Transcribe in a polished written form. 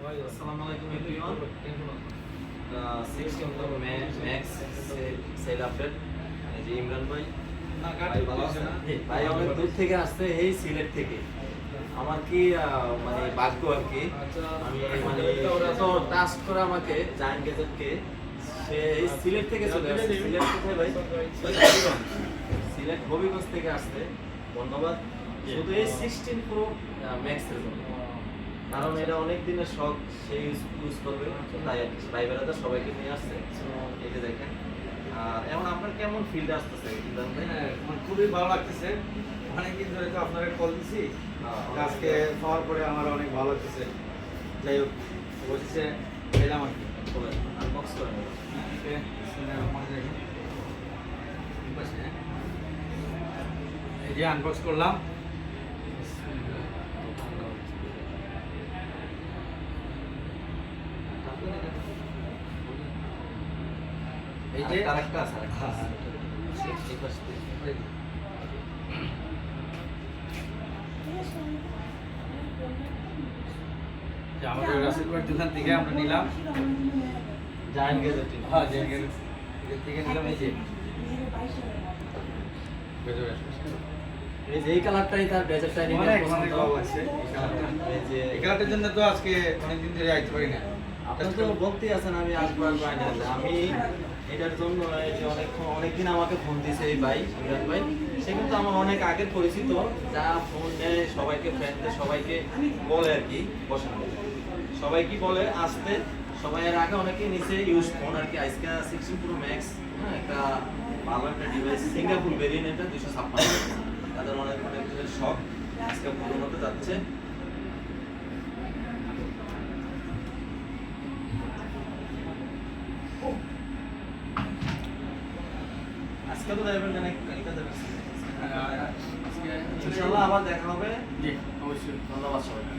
আসসালামু আলাইকুম everyone. 16 max sell update. এই যে ইমরান ভাই, ভালো আছেন? ভাই অনেক দূর থেকে আসছে, এই সিলেট থেকে। আমার কি মানে ভাগ্য আর কি, আমি মানে এত টাস্ক করে আমাকে জায়ান্ট গ্যাজেটকে, সে এই সিলেট থেকে চলে আসছে। সিলেট কোথায় ভাই? সিলেট হবিগঞ্জ থেকে আসছে। ধন্যবাদ শুধু এই 16 প্রো ম্যাক্সের জন্য, কারণ এটা অনেক দিনের শখ, সে ইউজ করবে, তাই ভাই বেড়াতে সবাইকে নিয়ে আসছে। এই যে দেখেন। আর এখন আপনার কেমন ফিল্ড আসতেছে ইমরান ভাই? আমার খুবই ভালো লাগতেছে। অনেকদিন ধরে তো আপনাকে কল দিছি, আজকে পাওয়ার পরে আমার অনেক ভালো লাগতেছে। যাই হোক, অবশেষে পেলাম আর কি। আনবক্স করেন। এই যে আনবক্স করলাম। এই যে আরেকটা আছে, এই পাশে। আমাদের রাসেলপুর দোকান থেকে আমরা নিলাম জায়ান্ট গ্যাজেট। হ্যাঁ, যে থেকে নিলাম। এই যে এই যে এই কালারটাই তার গ্যাজেটটাই নিয়ে অনেক ভালো লাগছে এই কালারটা। এই যে এই কালারটার জন্য তো আজকে অনেকদিন ধরে আইতে পারি না। আপনার তো বলতেই আছেন আমি আসবো না। আমি এটার জন্য এই যে অনেকদিন আমাকে ফোন দিয়েছে এই ভাই ইমরান ভাই, সে কিন্তু আমার অনেক আগের পরিচিত, যা ফোন দেয় সবাইকে, ফ্রেন্ডদের সবাইকে বলে আর কি, বসেন সবাই কি বলে আসতে, সবাই এর আগে অনেকেই নিচে ইউজ ফোন আর কি। আজকে 16 প্রো ম্যাক্স, হ্যাঁ, একটা ভালো একটা ডিভাইস, সিঙ্গাপুর ভেরিয়েন্ট, এটা 256, তাদের অনেক দিনের শখ আজকে পূরণ হতে যাচ্ছে। আজকে তো যাবেন না, কালকে যাবেন। আজকে ইনশাআল্লাহ আবার দেখা হবে। জি, অবশ্যই। ধন্যবাদ সবাইকে।